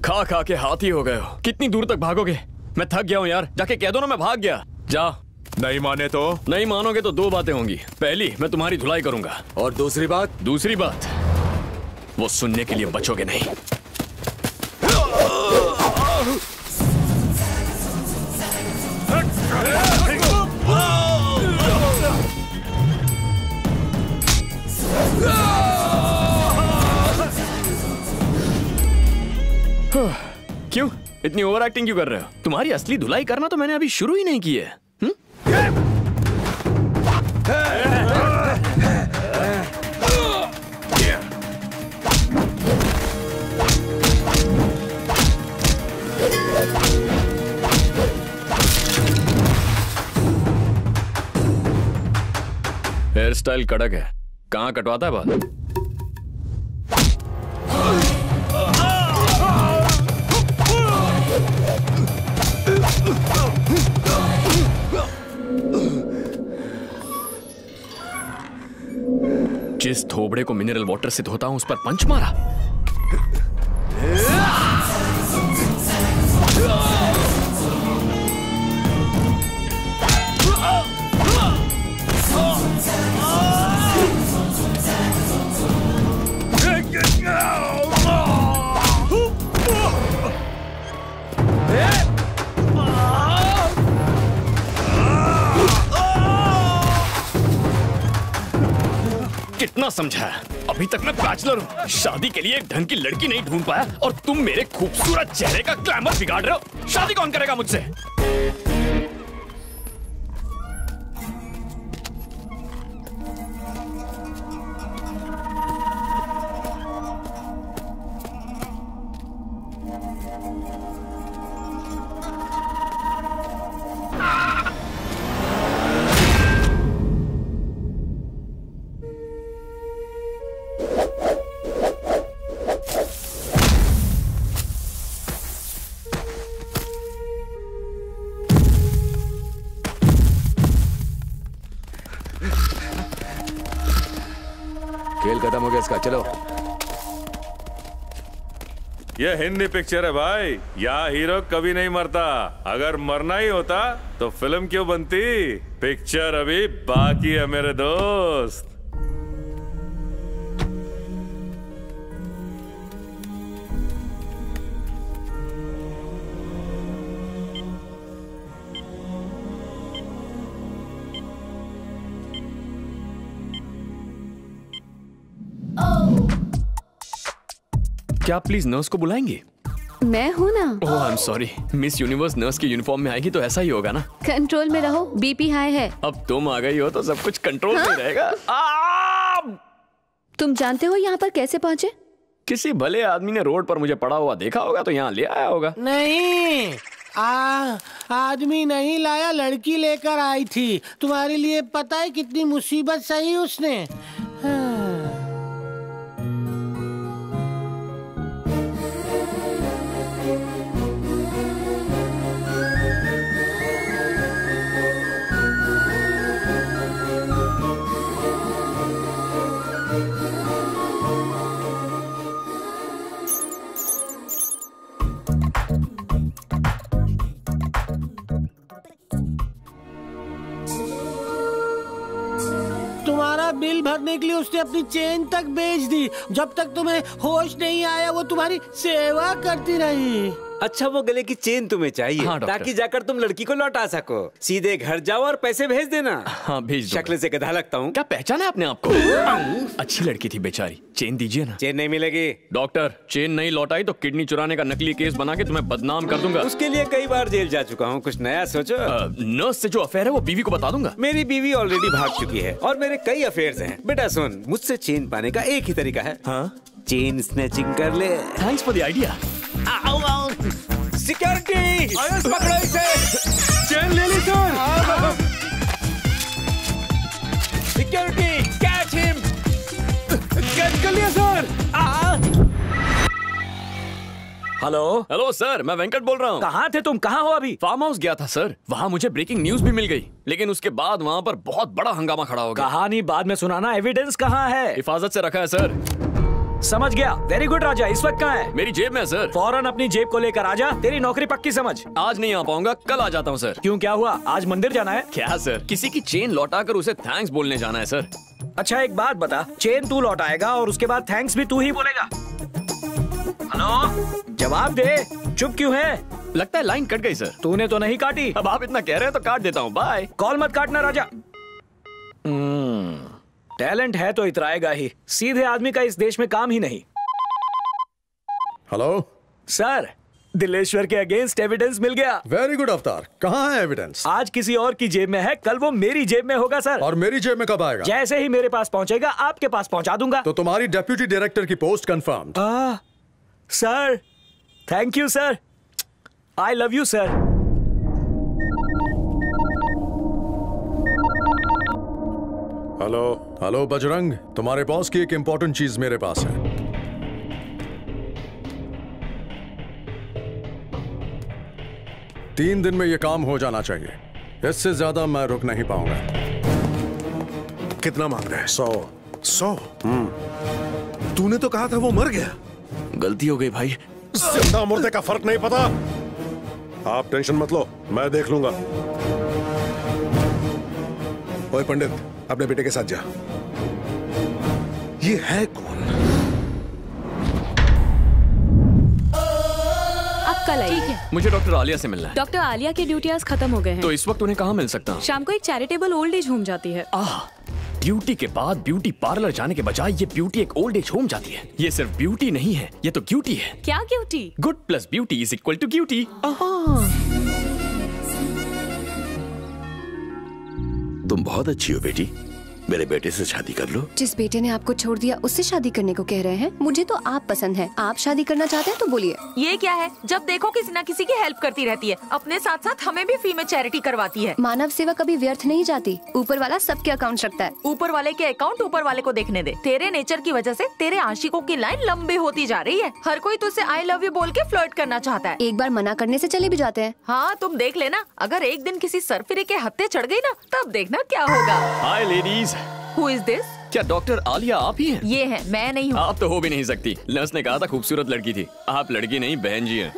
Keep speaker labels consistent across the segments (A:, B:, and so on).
A: खा खा के हाथी हो गए हो। कितनी दूर तक भागोगे? मैं थक गया हूँ यार, जाके कह दो ना मैं भाग गया। जाओ।
B: नहीं माने तो?
A: नहीं मानोगे तो दो बातें होंगी। पहली, मैं तुम्हारी धुलाई करूंगा।
C: और दूसरी बात?
A: दूसरी बात वो सुनने के लिए बचोगे नहीं। क्यों इतनी ओवर एक्टिंग क्यों कर रहे हो? तुम्हारी असली धुलाई करना तो मैंने अभी शुरू ही नहीं की है। हेयर स्टाइल कड़क है, कहाँ कटवाता है बाल? जिस थोबड़े को मिनरल वाटर से धोता हूं उस पर पंच मारा। कितना समझाया, अभी तक मैं बैचलर हूँ। शादी के लिए एक ढंग की लड़की नहीं ढूंढ पाया और तुम मेरे खूबसूरत चेहरे का ग्लैमर बिगाड़ रहे हो। शादी कौन करेगा मुझसे?
C: खेल खत्म हो गया इसका, चलो।
D: ये हिंदी पिक्चर है भाई, यहाँ हीरो कभी नहीं मरता। अगर मरना ही होता तो फिल्म क्यों बनती? पिक्चर अभी बाकी है मेरे दोस्त।
A: क्या आप प्लीज नर्स को बुलाएंगे?
E: मैं हूँ ना।
A: Oh I am sorry, Miss Universe nurse की यूनिफॉर्म में आएगी तो ऐसा ही होगा ना।
E: कंट्रोल में रहो, बीपी हाई है।
A: अब तुम आ गई हो तो सब कुछ कंट्रोल में रहेगा।
E: तुम जानते हो यहाँ पर कैसे पहुँचे?
A: किसी भले आदमी ने रोड पर मुझे पड़ा हुआ देखा होगा तो यहाँ ले आया होगा।
F: नहीं, आदमी नहीं लाया, लड़की लेकर आई थी। तुम्हारे लिए पता है कितनी मुसीबत सही उसने। तुम्हारा बिल भरने के लिए उसने अपनी चेन तक बेच दी। जब तक तुम्हें होश नहीं आया वो तुम्हारी सेवा करती रही।
G: अच्छा, वो गले की चेन तुम्हें चाहिए?
A: हाँ,
G: ताकि जाकर तुम लड़की को लौटा सको। सीधे घर जाओ और पैसे भेज देना।
A: हाँ भेज दूंगा।
G: शक्ल से गधा लगता हूँ।
A: क्या पहचाना अपने आप को? अच्छी लड़की थी बेचारी। चेन दीजिए ना।
G: चेन नहीं मिलेगी।
A: डॉक्टर, चेन नहीं लौटाई तो किडनी चुराने का नकली केस बना के तुम्हें बदनाम कर दूंगा।
G: उसके लिए कई बार जेल जा चुका हूँ, कुछ नया सोचो।
A: नर्स से जो अफेयर है वो बीवी को बता दूंगा।
G: मेरी बीवी ऑलरेडी भाग चुकी है और मेरे कई अफेयर्स हैं। बेटा सुन, मुझसे चेन पाने का एक ही तरीका है।
A: हाँ?
G: चेन स्नैचिंग कर ले।
A: Thanks for the idea.
G: Security, पकड़ो इसे। चेन ले ली sir. Security, catch him. Catch कर लिया सर।
A: हेलो हेलो सर, मैं वेंकट बोल रहा हूँ।
G: कहाँ थे तुम? कहाँ हो अभी?
A: फार्म हाउस गया था सर, वहाँ मुझे ब्रेकिंग न्यूज भी मिल गई, लेकिन उसके बाद वहाँ पर बहुत बड़ा हंगामा खड़ा हो गया।
G: कहानी बाद में सुनाना, एविडेंस कहाँ है?
A: हिफाजत से रखा है सर।
B: समझ गया। वेरी गुड राजा। इस वक्त कहाँ है?
A: मेरी जेब में है सर।
B: फौरन अपनी जेब को लेकर आजा। तेरी नौकरी पक्की समझ।
A: आज नहीं आ पाऊंगा, कल आ जाता हूँ सर।
B: क्यों, क्या हुआ? आज मंदिर जाना है?
A: क्या सर, किसी की चेन लौटा कर उसे थैंक्स बोलने जाना है सर।
B: अच्छा एक बात बता, चेन तू लौटाएगा और उसके बाद थैंक्स भी तू ही बोलेगा? हेलो, जवाब दे। चुप क्यों है?
A: लगता है लाइन कट गई सर।
B: तूने तो नहीं काटी।
A: अब आप इतना कह रहे हैं तो काट देता हूँ। बाय।
B: कॉल मत काटना राजा। टैलेंट है तो इतराएगा ही। सीधे आदमी का इस देश में काम ही नहीं।
H: हेलो
B: सर, दिलेश्वर के अगेंस्ट एविडेंस मिल गया।
H: वेरी गुड अवतार, कहाँ है एविडेंस?
B: आज किसी और की जेब में है, कल वो मेरी जेब में होगा सर।
H: और मेरी जेब में कब आएगा?
B: जैसे ही मेरे पास पहुंचेगा आपके पास पहुंचा दूंगा।
H: तो तुम्हारी डेप्यूटी डायरेक्टर की post confirmed.
B: Sir, thank you sir. I love you sir.
H: Hello hello Bajrang, तुम्हारे बॉस की एक इंपॉर्टेंट चीज मेरे पास है। तीन दिन में ये काम हो जाना चाहिए, इससे ज्यादा मैं रुक नहीं पाऊंगा।
I: कितना मांग रहे हैं?
H: 100।
I: तूने तो कहा था वो मर गया।
A: गलती हो गई भाई।
I: जिंदा मुर्दे का फर्क नहीं पता। आप टेंशन मत लो, मैं देख लूंगा। ओए पंडित, अपने बेटे के साथ जा। ये है कौन?
E: अब कल आइए।
J: ठीक है।
A: मुझे डॉक्टर आलिया से मिलना है।
J: डॉक्टर आलिया के ड्यूटी आज खत्म हो गए हैं।
A: तो इस वक्त उन्हें कहाँ मिल सकता हूँ?
J: शाम को एक चैरिटेबल ओल्ड एज होम जाती है।
A: ड्यूटी के बाद ब्यूटी पार्लर जाने के बजाय ये ब्यूटी एक ओल्ड एज होम जाती है। ये सिर्फ ब्यूटी नहीं है, ये तो क्यूटी है।
J: क्या cutie?
A: Good plus beauty is equal to cutie.
K: तुम बहुत अच्छी हो बेटी, मेरे बेटे से शादी कर लो।
E: जिस बेटे ने आपको छोड़ दिया उससे शादी करने को कह रहे हैं? मुझे तो आप पसंद है। आप शादी करना चाहते हैं तो बोलिए।
L: ये क्या है? जब देखो किसी न किसी की हेल्प करती रहती है, अपने साथ साथ हमें भी फ्री में चैरिटी करवाती है।
E: मानव सेवा कभी व्यर्थ नहीं जाती। ऊपर वाला सबके अकाउंट रखता है।
L: ऊपर वाले के अकाउंट ऊपर वाले को देखने दे। तेरे नेचर की वजह से तेरे आशिकों की लाइन लंबी होती जा रही है। हर कोई तुझसे आई लव यू बोल के फ्लर्ट करना चाहता है।
E: एक बार मना करने से चले भी जाते हैं।
L: हाँ, तुम देख लेना, अगर एक दिन किसी सरफिरे के हत्थे चढ़ गई ना, तब देखना क्या होगा।
A: हाय लेडीज।
L: Who is this?
A: क्या डॉक्टर आलिया आप ही हैं?
L: ये है, मैं नहीं हूँ।
A: आप तो हो भी नहीं सकती। नर्स ने कहा था खूबसूरत लड़की थी। आप लड़की नहीं बहन जी हैं।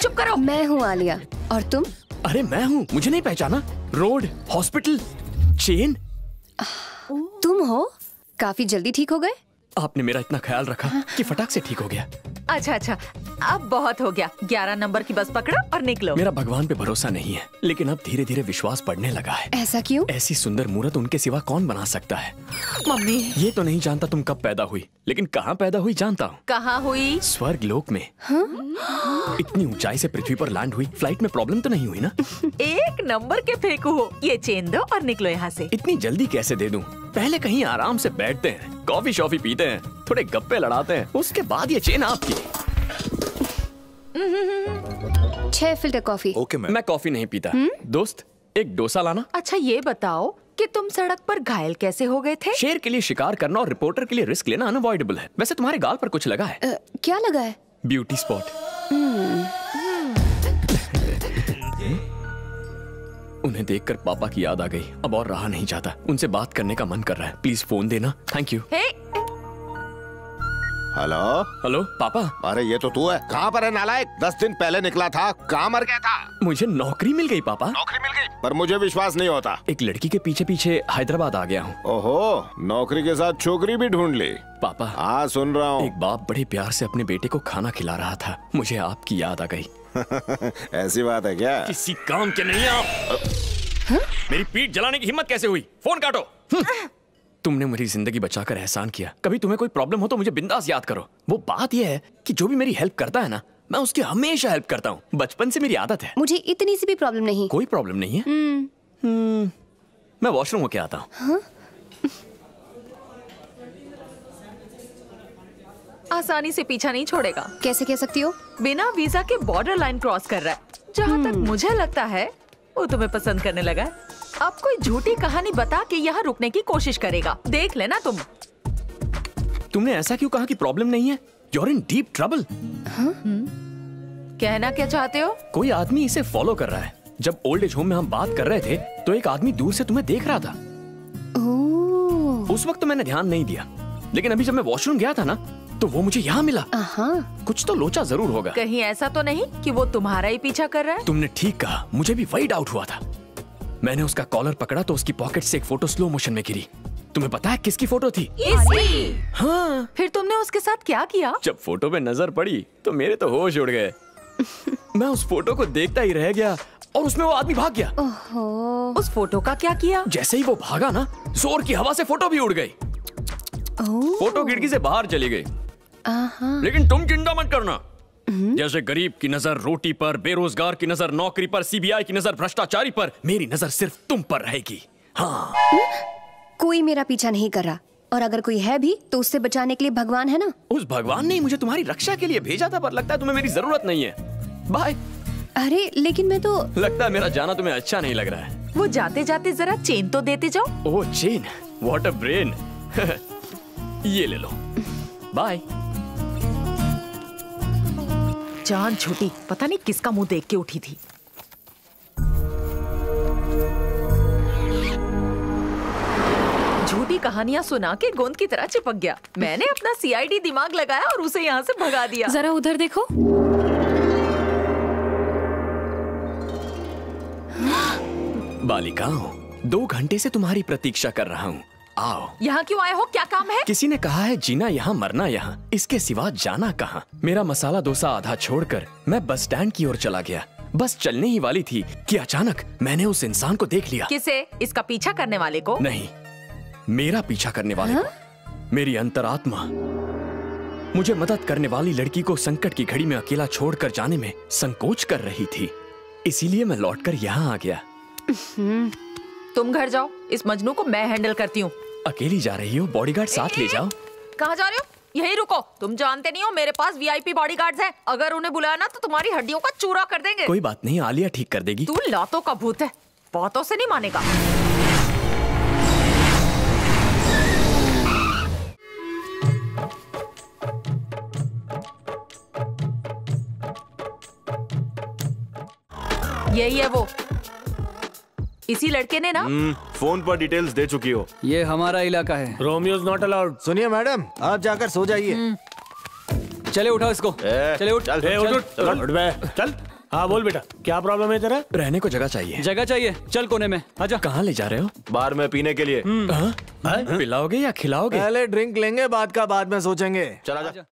L: चुप करो।
E: मैं हूँ आलिया। और तुम?
A: अरे मैं हूँ, मुझे नहीं पहचाना? Road, hospital, chain.
E: तुम हो? काफी जल्दी ठीक हो गए।
A: आपने मेरा इतना ख्याल रखा कि फटाक से ठीक हो गया।
L: अच्छा, अब बहुत हो गया। 11 नंबर की बस पकड़ो और निकलो।
A: मेरा भगवान पे भरोसा नहीं है, लेकिन अब धीरे धीरे विश्वास बढ़ने लगा है।
E: ऐसा क्यों?
A: ऐसी सुंदर मूरत उनके सिवा कौन बना सकता है?
L: मम्मी।
A: ये तो नहीं जानता तुम कब पैदा हुई, लेकिन कहाँ पैदा हुई जानता हूँ।
L: कहाँ हुई?
A: स्वर्ग लोक में। इतनी ऊंचाई से पृथ्वी पर लैंड हुई। फ्लाइट में प्रॉब्लम तो नहीं हुई ना?
L: एक नंबर के फेंकू हो। ये चेन दो और निकलो यहाँ से।
A: इतनी जल्दी कैसे दे दूं? पहले कहीं आराम से बैठते हैं, कॉफी शॉफी पीते हैं, थोड़े गप्पे लड़ाते हैं, उसके बाद ये चेन आपकी।
E: 6 फिल्टर कॉफी।
I: ओके
A: मैं कॉफी नहीं पीता। दोस्त, एक डोसा लाना।
L: अच्छा ये बताओ कि तुम सड़क पर घायल कैसे हो गए थे?
A: शेर के लिए शिकार करना और रिपोर्टर के लिए रिस्क लेना अनअवॉइडेबल है। वैसे तुम्हारे गाल पर कुछ लगा है?
E: क्या लगा है?
A: Beauty spot. उन्हें देखकर पापा की याद आ गई। अब और रहा नहीं जाता। उनसे बात करने का मन कर रहा है। प्लीज फोन देना। Thank you.
I: हेलो
A: हेलो पापा।
I: अरे ये तो तू है। कहाँ पर है नालायक? 10 दिन पहले निकला था, कहाँ मर गया था?
A: मुझे नौकरी मिल गई पापा।
I: नौकरी मिल गई? पर मुझे विश्वास नहीं होता।
A: एक लड़की के पीछे पीछे हैदराबाद आ गया हूँ।
I: ओहो, नौकरी के साथ छोकरी भी ढूंढ ली?
A: पापा।
I: हाँ सुन रहा हूँ।
A: एक बाप बड़े प्यार से अपने बेटे को खाना खिला रहा था। मुझे आपकी याद आ गई।
I: ऐसी बात है क्या?
A: किसी काम के नहीं आप। मेरी पीठ जलाने की हिम्मत कैसे हुई? फोन काटो। तुमने मेरी जिंदगी बचाकर एहसान किया। कभी तुम्हें कोई प्रॉब्लम हो तो मुझे बिंदास याद करो। वो बात यह है कि जो भी मेरी हेल्प करता है ना, मैं उसकी हमेशा हेल्प करता हूँ। बचपन से मेरी आदत है।
E: मुझे इतनी सी भी प्रॉब्लम नहीं।
A: कोई प्रॉब्लम नहीं है। मैं वॉशरूम होके आता हूँ।
L: आसानी से पीछा नहीं छोड़ेगा।
E: कैसे कह सकती हो?
L: बिना वीजा के बॉर्डर लाइन क्रॉस कर रहा है। जहाँ तक मुझे लगता है वो तुम्हें पसंद करने लगा है। अब कोई झूठी कहानी बता के यहाँ रुकने की कोशिश करेगा। देख लेना तुम।
A: तुमने ऐसा क्यों कहा कि प्रॉब्लम नहीं है? You're in deep trouble।
L: कहना क्या चाहते हो?
A: कोई आदमी इसे फॉलो कर रहा है। जब ओल्ड एज होम में हम बात कर रहे थे तो एक आदमी दूर से तुम्हें देख रहा था। उस वक्त तो मैंने ध्यान नहीं दिया, लेकिन अभी जब मैं वॉशरूम गया था ना, तो वो मुझे यहाँ मिला। कुछ तो लोचा जरूर होगा।
L: कहीं ऐसा तो नहीं कि वो तुम्हारा ही पीछा कर रहा है?
A: तुमने ठीक कहा, मुझे भी वही डाउट हुआ था। मैंने उसका कॉलर पकड़ा तो उसकी पॉकेट से एक फोटो स्लो मोशन में गिरी। तुम्हें पता है किसकी फोटो थी?
L: इसकी।
A: हाँ।
L: फिर तुमने उसके साथ क्या किया?
A: जब फोटो पे नजर पड़ी तो मेरे तो होश उड़ गए। मैं उस फोटो को देखता ही रह गया और उसमें वो आदमी भाग गया।
L: उस फोटो का क्या किया?
A: जैसे ही वो भागा ना, जोर की हवा से फोटो भी उड़ गई। फोटो खिड़की से बाहर चली गई। लेकिन तुम चिंता मत करना। जैसे गरीब की नजर रोटी पर, बेरोजगार की नजर नौकरी पर, सीबीआई की नजर भ्रष्टाचारी पर, मेरी नजर सिर्फ तुम पर रहेगी। हाँ।
E: कोई मेरा पीछा नहीं कर रहा, और अगर कोई है भी तो उससे बचाने के लिए भगवान है ना।
A: उस भगवान ने मुझे तुम्हारी रक्षा के लिए भेजा था, पर लगता है तुम्हें मेरी जरूरत नहीं है। बाय।
E: अरे लेकिन मैं तो।
A: लगता है मेरा जाना तुम्हें अच्छा नहीं लग रहा है।
L: वो जाते जाते जरा चेन तो देते जाओ।
A: ओह चेन, व्हाट अ ब्रेन। ये ले लो। बाय।
L: जान छोटी, पता नहीं किसका मुंह देख के उठी थी। झूठी कहानियां सुना के गोंद की तरह चिपक गया। मैंने अपना सीआईडी दिमाग लगाया और उसे यहाँ से भगा दिया।
J: जरा उधर देखो।
A: बालिकाओं, 2 घंटे से तुम्हारी प्रतीक्षा कर रहा हूँ। आओ।
L: यहाँ क्यों आए हो? क्या काम है?
A: किसी ने कहा है जीना यहाँ मरना यहाँ, इसके सिवा जाना कहाँ। मेरा मसाला डोसा आधा छोड़कर मैं बस स्टैंड की ओर चला गया। बस चलने ही वाली थी कि अचानक मैंने उस इंसान को देख लिया।
L: किसे? इसका पीछा करने वाले को?
A: नहीं, मेरा पीछा करने वाले को। मेरी अंतरात्मा मुझे मदद करने वाली लड़की को संकट की घड़ी में अकेला छोड़कर जाने में संकोच कर रही थी। इसीलिए मैं लौटकर यहाँ आ गया।
L: तुम घर जाओ, इस मजनू को मैं हैंडल करती हूँ।
A: अकेली जा रही हो? बॉडीगार्ड साथ ले जाओ।
L: कहाँ जा रहे हो? यहीं रुको। तुम जानते नहीं हो मेरे पास वीआईपी बॉडीगार्ड्स हैं। अगर उन्हें बुलाया ना तो तुम्हारी हड्डियों का चूरा कर देंगे।
A: कोई बात नहीं, आलिया ठीक कर देगी।
L: तू लातों का भूत है, बातों से नहीं मानेगा। यही है वो। इसी लड़के ने ना
M: फोन पर डिटेल्स दे चुकी हो।
B: ये हमारा इलाका है।
F: Romeo is not allowed.
M: सुनिए मैडम, आप जाकर सो जाइए।
B: चले उठाओ इसको। चले उठ।
F: चल। हाँ बोल बेटा, क्या प्रॉब्लम है तेरा?
A: रहने को जगह चाहिए।
B: जगह चाहिए? चल कोने में आजा।
A: कहाँ ले जा रहे हो?
M: बार में पीने के लिए।
A: पिलाओगे या खिलाओगे?
M: पहले ड्रिंक लेंगे, बाद का बाद में सोचेंगे। चला जा।